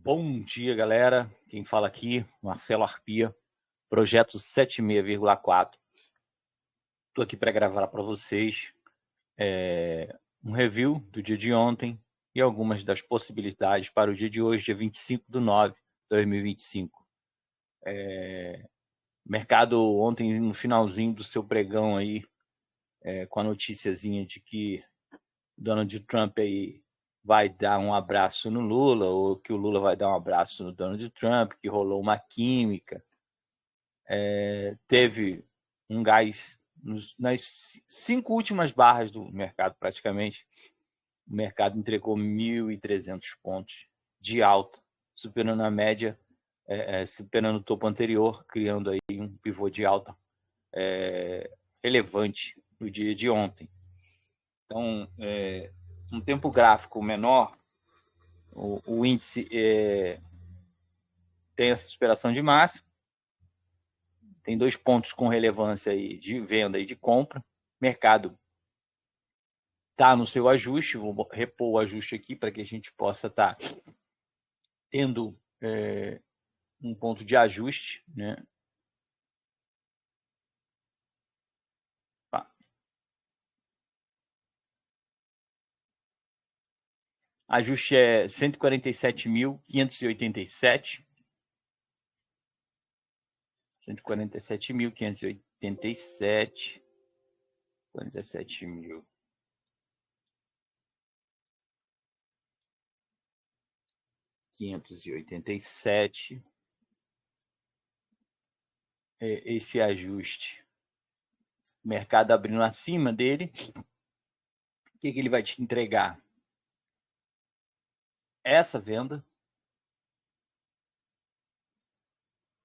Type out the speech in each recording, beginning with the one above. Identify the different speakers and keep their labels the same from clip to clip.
Speaker 1: Bom dia, galera. Quem fala aqui, Marcelo Arpia, projeto 76,4. Estou aqui para gravar para vocês um review do dia de ontem e algumas das possibilidades para o dia de hoje, dia 25/9/2025. Mercado ontem, no finalzinho do seu pregão aí, com a noticiazinha de que Donald Trump aí vai dar um abraço no Lula, ou que o Lula vai dar um abraço no Donald Trump, que rolou uma química. Teve um gás nas 5 últimas barras do mercado, praticamente. O mercado entregou 1.300 pontos de alta, superando a média, superando o topo anterior, criando aí um pivô de alta relevante no dia de ontem. Então, um tempo gráfico menor, o índice tem essa superação de máximo, tem 2 pontos com relevância aí de venda e de compra. Mercado está no seu ajuste, vou repor o ajuste aqui para que a gente possa estar tendo um ponto de ajuste, né? Ajuste é 147.587. 147.587. 47.587. Esse ajuste. O mercado abrindo acima dele. O que ele vai te entregar? Essa venda.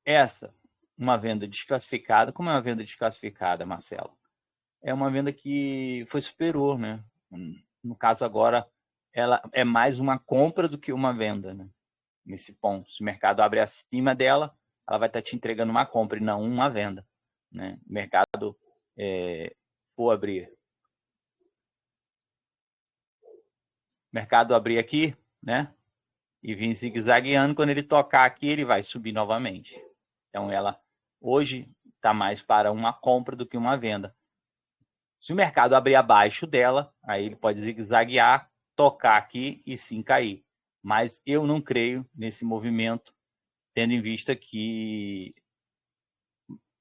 Speaker 1: Essa, uma venda desclassificada. Como é uma venda desclassificada, Marcelo? É uma venda que foi superior, né? No caso agora, ela é mais uma compra do que uma venda, né? Nesse ponto. Se o mercado abre acima dela, ela vai estar te entregando uma compra e não uma venda, né? O mercado for abrir. Mercado abrir aqui, né? E vir zigue-zagueando, quando ele tocar aqui, ele vai subir novamente. Então, ela hoje está mais para uma compra do que uma venda. Se o mercado abrir abaixo dela, aí ele pode zigue-zaguear, tocar aqui e sim cair. Mas eu não creio nesse movimento, tendo em vista que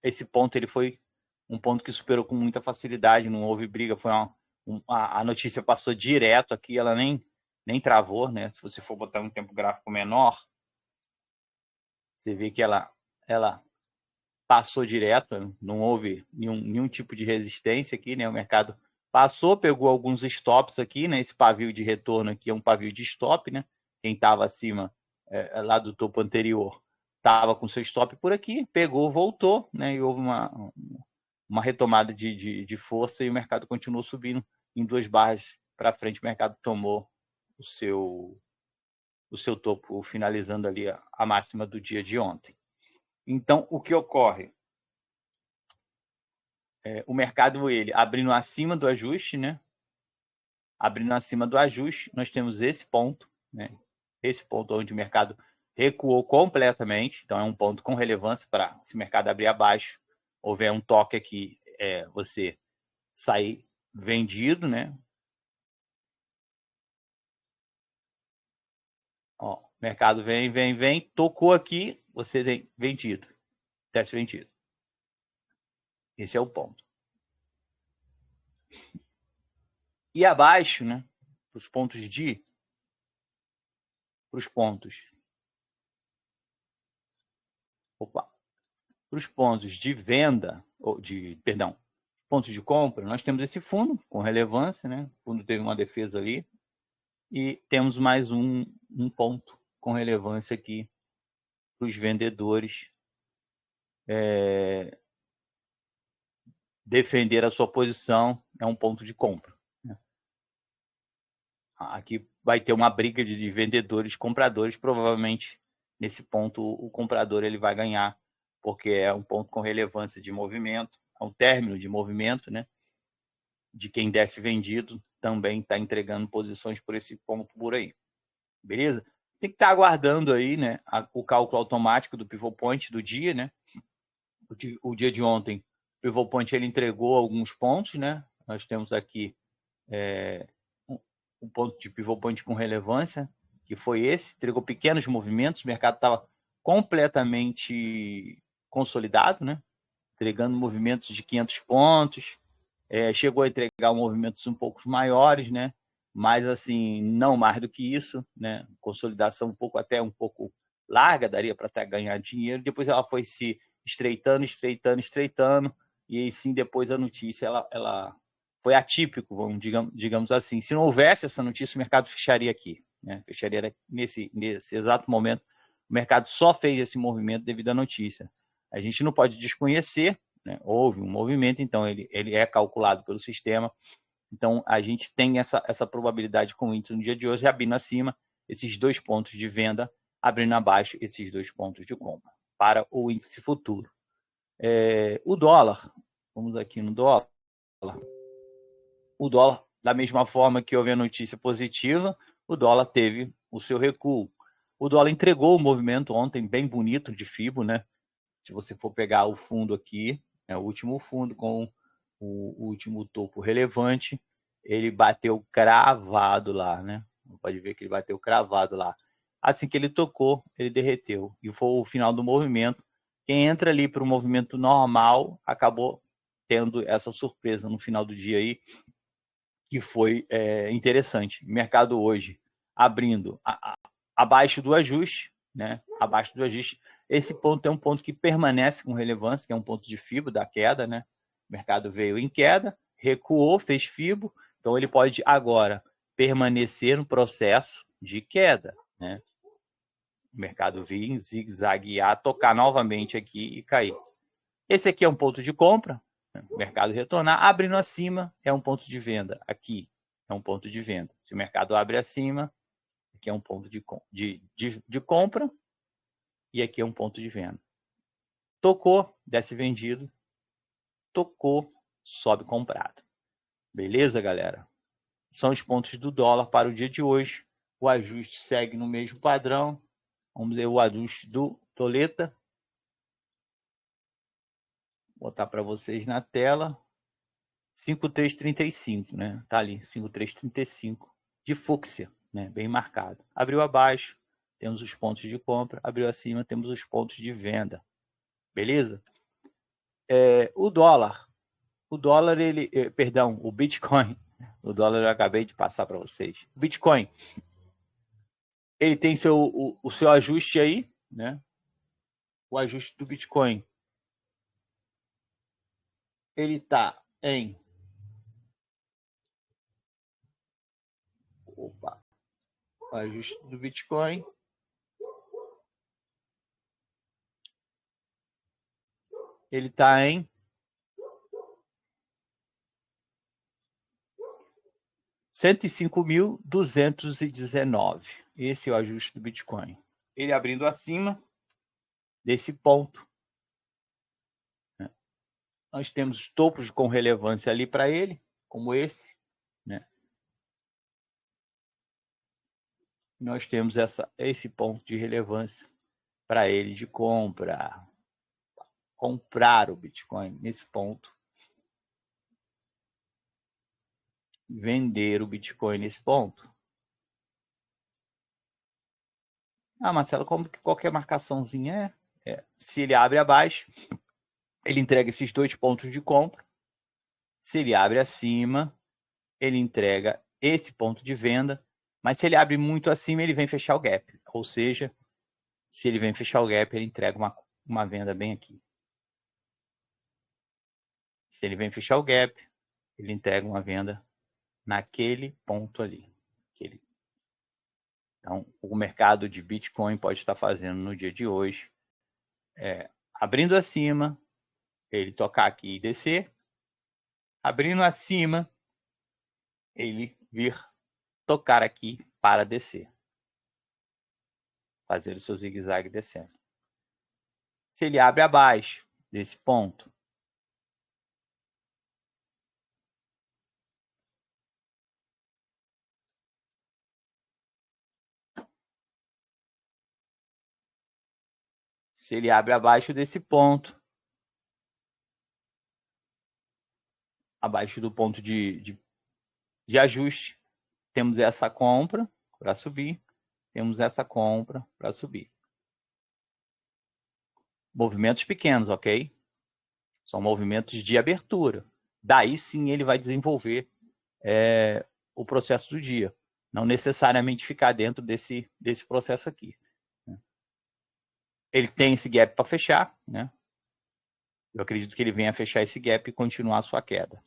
Speaker 1: esse ponto ele foi um ponto que superou com muita facilidade, não houve briga, foi a notícia passou direto aqui, ela nem travou, né? Se você for botar um tempo gráfico menor, você vê que ela passou direto, não houve nenhum tipo de resistência aqui, né? O mercado passou, pegou alguns stops aqui, né? Esse pavio de retorno aqui é um pavio de stop, né? Quem estava acima lá do topo anterior estava com seu stop por aqui, pegou, voltou, né? E houve uma retomada de força e o mercado continuou subindo em 2 barras para frente. O mercado tomou o seu topo, finalizando ali a máxima do dia de ontem. Então, o que ocorre? O mercado, ele abrindo acima do ajuste, né? Abrindo acima do ajuste, nós temos esse ponto, né? Esse ponto onde o mercado recuou completamente. Então, é um ponto com relevância para, se o mercado abrir abaixo, houver um toque aqui, você sair vendido, né? Ó, o mercado vem, tocou aqui, você tem vendido, teste vendido. Esse é o ponto. E abaixo, né? Para os pontos de venda, pontos de compra, nós temos esse fundo com relevância, né? O fundo teve uma defesa ali e temos mais um ponto com relevância aqui para os vendedores defender a sua posição, é um ponto de compra, né? Aqui vai ter uma briga de vendedores e compradores, provavelmente nesse ponto o comprador ele vai ganhar, porque é um ponto com relevância de movimento, é um término de movimento, né? De quem desce vendido também está entregando posições por esse ponto por aí. Beleza? tem que estar aguardando aí, né, o cálculo automático do pivot point do dia, né? O dia de ontem, o pivot point ele entregou alguns pontos, né? Nós temos aqui um ponto de pivot point com relevância, que foi esse, entregou pequenos movimentos, o mercado estava completamente consolidado, né? Entregando movimentos de 500 pontos, chegou a entregar movimentos um pouco maiores, né? Mas assim, não mais do que isso, né? Consolidação até um pouco larga, daria para até ganhar dinheiro. Depois ela foi se estreitando, e aí sim depois a notícia ela foi atípico, digamos assim. Se não houvesse essa notícia, o mercado fecharia aqui, né? Fecharia nesse exato momento. O mercado só fez esse movimento devido à notícia. A gente não pode desconhecer, né? Houve um movimento, então ele é calculado pelo sistema. Então a gente tem essa probabilidade com o índice no dia de hoje, abrindo acima esses 2 pontos de venda, abrindo abaixo esses 2 pontos de compra para o índice futuro. O dólar, vamos aqui no dólar. O dólar, da mesma forma que houve a notícia positiva, o dólar teve o seu recuo. O dólar entregou o movimento ontem bem bonito de FIBO, né? Se você for pegar o fundo aqui, o último fundo com o último topo relevante, ele bateu cravado lá, né? Pode ver que ele bateu cravado lá. Assim que ele tocou, ele derreteu. E foi o final do movimento. Quem entra ali para o movimento normal acabou tendo essa surpresa no final do dia aí, que foi interessante. O mercado hoje abrindo abaixo do ajuste, né? Abaixo do ajuste. Esse ponto é um ponto que permanece com relevância, que é um ponto de FIBO da queda, né? O mercado veio em queda, recuou, fez FIBO, então ele pode agora permanecer no processo de queda, né? O mercado vir zigue-zaguear, tocar novamente aqui e cair. Esse aqui é um ponto de compra, né? O mercado retornar, abrindo acima é um ponto de venda. Aqui é um ponto de venda. Se o mercado abre acima, aqui é um ponto de compra e aqui é um ponto de venda. Tocou, desce vendido. Tocou, sobe comprado. Beleza, galera? São os pontos do dólar para o dia de hoje. O ajuste segue no mesmo padrão. Vamos ver o ajuste do Toleta. Vou botar para vocês na tela. 5335, né? Tá ali, 5335 de fúcsia, né? Bem marcado. Abriu abaixo, temos os pontos de compra. Abriu acima, temos os pontos de venda. Beleza? O dólar, perdão, o Bitcoin, o dólar eu acabei de passar para vocês. O Bitcoin, ele tem o seu ajuste aí, né? O ajuste do Bitcoin, ele está em o ajuste do Bitcoin, ele está em 105.219. Esse é o ajuste do Bitcoin. Ele abrindo acima desse ponto, né? Nós temos topos com relevância ali para ele, como esse, né? Nós temos esse ponto de relevância para ele de compra. Comprar o Bitcoin nesse ponto. Vender o Bitcoin nesse ponto. Marcelo, como que qualquer marcaçãozinha se ele abre abaixo, ele entrega esses 2 pontos de compra. Se ele abre acima, ele entrega esse ponto de venda. Mas se ele abre muito acima, ele vem fechar o gap. Ou seja, se ele vem fechar o gap, ele entrega uma venda bem aqui. Se ele vem fechar o gap, ele entrega uma venda naquele ponto ali. Então, o mercado de Bitcoin pode estar fazendo no dia de hoje, abrindo acima, ele tocar aqui e descer, abrindo acima, ele vir tocar aqui para descer, fazer o seu zigue-zague descendo. Se ele abre abaixo desse ponto, Se ele abre abaixo desse ponto, abaixo do ponto de ajuste, temos essa compra para subir, temos essa compra para subir. Movimentos pequenos, ok? São movimentos de abertura. Daí sim ele vai desenvolver o processo do dia. Não necessariamente ficar dentro desse processo aqui. Ele tem esse gap para fechar, né? Eu acredito que ele venha fechar esse gap e continuar a sua queda.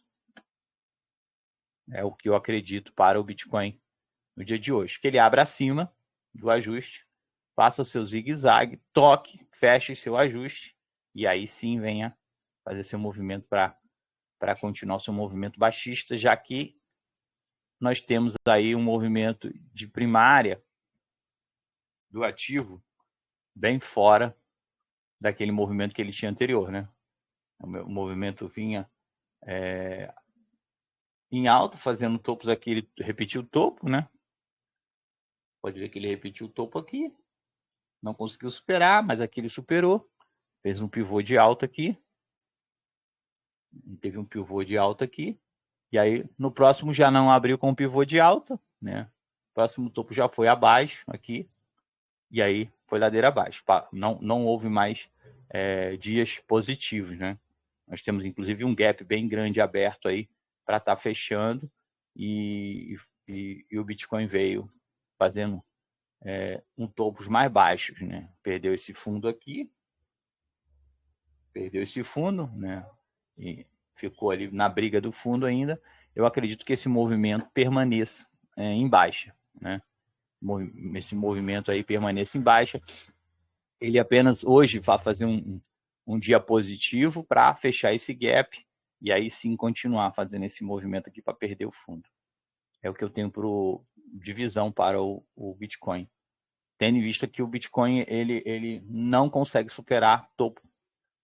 Speaker 1: É o que eu acredito para o Bitcoin no dia de hoje. Que ele abra acima do ajuste, faça o seu zigue-zague, toque, feche seu ajuste e aí sim venha fazer seu movimento para continuar seu movimento baixista, já que nós temos aí um movimento de primária do ativo bem fora daquele movimento que ele tinha anterior, né? O movimento vinha em alta, fazendo topos aqui, ele repetiu o topo, né? Pode ver que ele repetiu o topo aqui, não conseguiu superar, mas aqui ele superou, fez um pivô de alta aqui, teve um pivô de alta aqui, e aí no próximo já não abriu com pivô de alta, né? O próximo topo já foi abaixo aqui, e aí foi ladeira abaixo. Não houve mais dias positivos, né? Nós temos inclusive um gap bem grande aberto aí para estar fechando, e o Bitcoin veio fazendo um topos mais baixos, né? Perdeu esse fundo aqui, né? E ficou ali na briga do fundo ainda. Eu acredito que esse movimento permaneça em baixa, né? Esse movimento aí permaneça em baixa. Ele apenas hoje vai fazer um dia positivo para fechar esse gap e aí sim continuar fazendo esse movimento aqui para perder o fundo. É o que eu tenho de visão para o Bitcoin. Tendo em vista que o Bitcoin ele não consegue superar topo.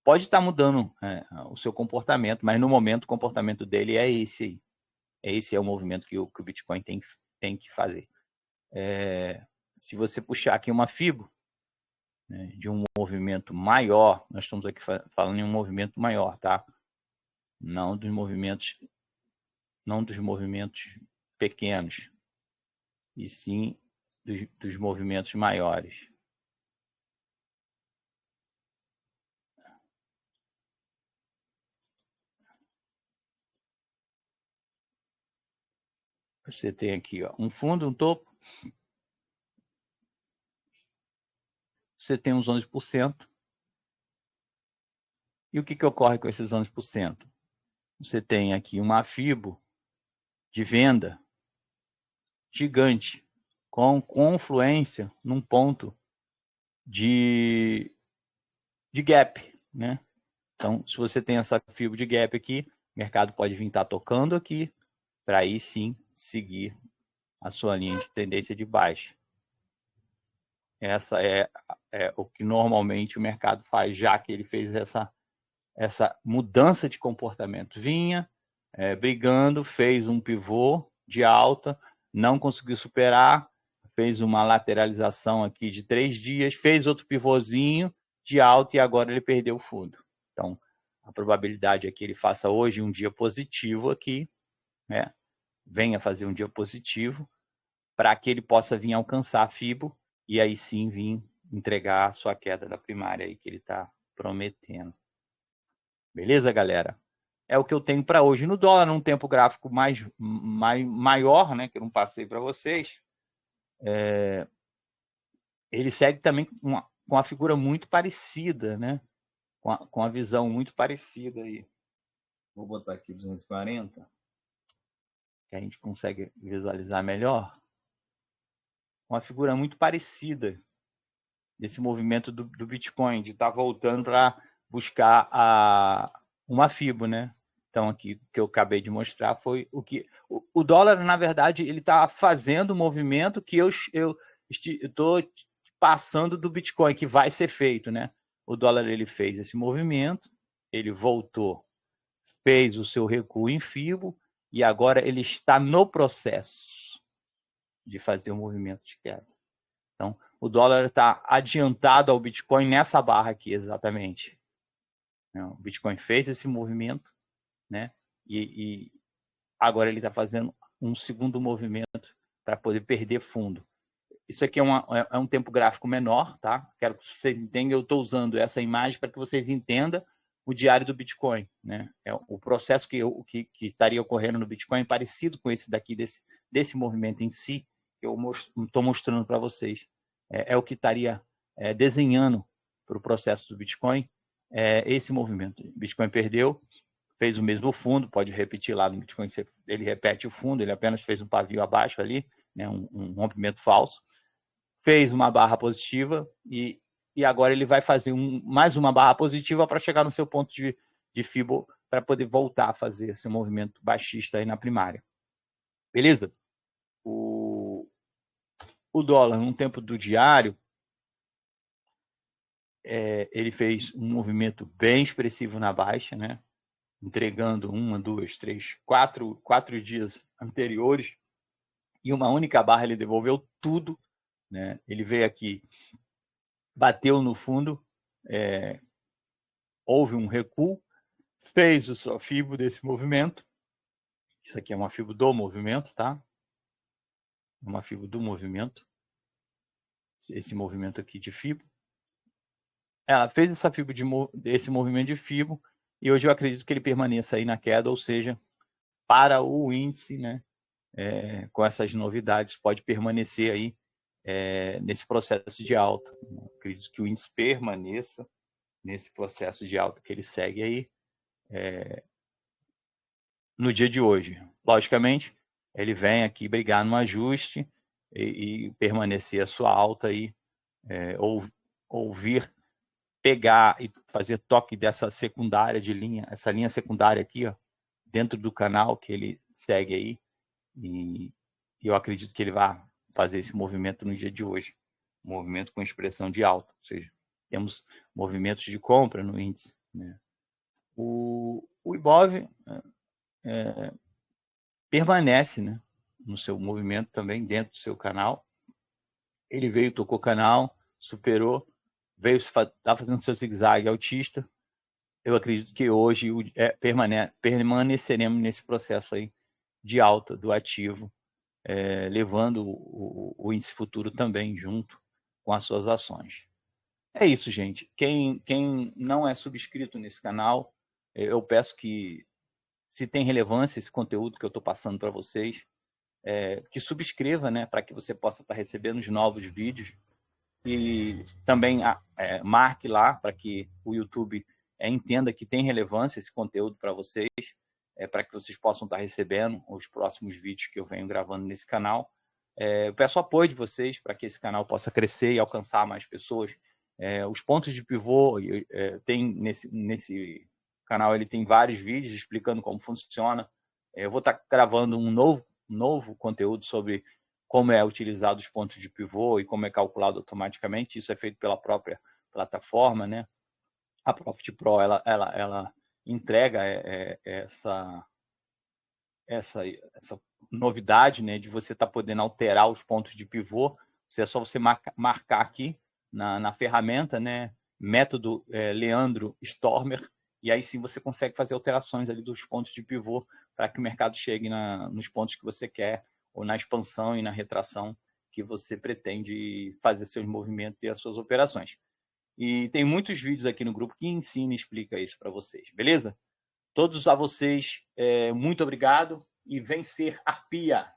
Speaker 1: Pode estar mudando o seu comportamento, mas no momento o comportamento dele é esse aí. Esse é o movimento que o Bitcoin tem que fazer. Se você puxar aqui uma Fibo, né, de um movimento maior, nós estamos aqui falando em um movimento maior, tá? Não dos movimentos pequenos, e sim dos movimentos maiores. Você tem aqui um fundo, um topo. Você tem uns 11%. E o que ocorre com esses 11%? Você tem aqui uma Fibo de venda gigante, com confluência num ponto de gap, né? Então, se você tem essa Fibo de gap aqui, o mercado pode vir estar tocando aqui, para aí sim seguir a sua linha de tendência de baixa. Essa é o que normalmente o mercado faz, já que ele fez essa mudança de comportamento. Vinha brigando, fez um pivô de alta, não conseguiu superar, fez uma lateralização aqui de 3 dias, fez outro pivôzinho de alta e agora ele perdeu o fundo. Então, a probabilidade é que ele faça hoje um dia positivo aqui, né? Venha fazer um dia positivo, para que ele possa vir alcançar a Fibo e aí sim vir entregar a sua queda da primária aí que ele está prometendo. Beleza, galera? É o que eu tenho para hoje. No dólar, num tempo gráfico maior, né, que eu não passei para vocês, ele segue também com a figura muito parecida, né? Com a visão muito parecida aí. Vou botar aqui 240, que a gente consegue visualizar melhor. Uma figura muito parecida desse movimento do Bitcoin, de estar voltando para buscar uma Fibo, né? Então, aqui que eu acabei de mostrar foi o que... O dólar, na verdade, ele está fazendo o movimento que eu estou passando do Bitcoin, que vai ser feito, né? O dólar, ele fez esse movimento, ele voltou, fez o seu recuo em Fibo, e agora ele está no processo de fazer o movimento de queda. Então, o dólar está adiantado ao Bitcoin nessa barra aqui, exatamente. O Bitcoin fez esse movimento, né? E agora ele está fazendo um segundo movimento para poder perder fundo. Isso aqui é um tempo gráfico menor, tá? Quero que vocês entendam, eu estou usando essa imagem para que vocês entendam o diário do Bitcoin, né? É o processo que estaria ocorrendo no Bitcoin parecido com esse daqui, desse movimento em si, que eu estou mostrando para vocês. É o que estaria desenhando para o processo do Bitcoin, esse movimento. O Bitcoin perdeu, fez o mesmo fundo, pode repetir lá no Bitcoin, ele repete o fundo, ele apenas fez um pavio abaixo ali, né, um rompimento falso, fez uma barra positiva e agora ele vai fazer mais uma barra positiva para chegar no seu ponto de Fibo para poder voltar a fazer esse movimento baixista aí na primária. Beleza? O dólar, no tempo do diário, ele fez um movimento bem expressivo na baixa, né? Entregando 1, 2, 3, 4 dias anteriores, e uma única barra ele devolveu tudo, né? Ele veio aqui, bateu no fundo, houve um recuo, fez o seu FIBO desse movimento. Isso aqui é uma FIBO do movimento, tá? Uma FIBO do movimento. Esse movimento aqui de FIBO. Ela fez essa FIBO desse movimento de FIBO e hoje eu acredito que ele permaneça aí na queda, ou seja, para o índice, né? Com essas novidades, pode permanecer aí nesse processo de alta. Eu acredito que o índice permaneça nesse processo de alta que ele segue aí no dia de hoje. Logicamente, ele vem aqui brigar no ajuste e permanecer a sua alta aí, ou vir pegar e fazer toque dessa secundária de linha, essa linha secundária aqui, ó, dentro do canal que ele segue aí, e eu acredito que ele vai fazer esse movimento no dia de hoje, um movimento com expressão de alta, ou seja, temos movimentos de compra no índice, né? O IBOV permanece, né, no seu movimento também, dentro do seu canal. Ele veio, tocou o canal, superou, veio, está fazendo seu zigue-zague altista. Eu acredito que hoje permaneceremos nesse processo aí de alta do ativo, levando o índice futuro também junto com as suas ações. É isso, gente. Quem não é subscrito nesse canal, eu peço que, se tem relevância esse conteúdo que eu estou passando para vocês, que subscreva, né, para que você possa estar recebendo os novos vídeos, e também marque lá para que o YouTube entenda que tem relevância esse conteúdo para vocês, para que vocês possam estar recebendo os próximos vídeos que eu venho gravando nesse canal. Eu peço apoio de vocês para que esse canal possa crescer e alcançar mais pessoas. Os pontos de pivô, tem nesse canal, ele tem vários vídeos explicando como funciona. Eu vou estar gravando um novo conteúdo sobre como é utilizado os pontos de pivô e como é calculado automaticamente. Isso é feito pela própria plataforma, né? A Profit Pro, ela entrega essa novidade, né, de você estar podendo alterar os pontos de pivô. É só você marcar aqui na ferramenta, né, método Leandro Stormer, e aí sim você consegue fazer alterações ali dos pontos de pivô para que o mercado chegue nos pontos que você quer, ou na expansão e na retração que você pretende fazer seus movimentos e as suas operações. E tem muitos vídeos aqui no grupo que ensina e explica isso para vocês, beleza? Todos a vocês, muito obrigado, e vencer Arpia!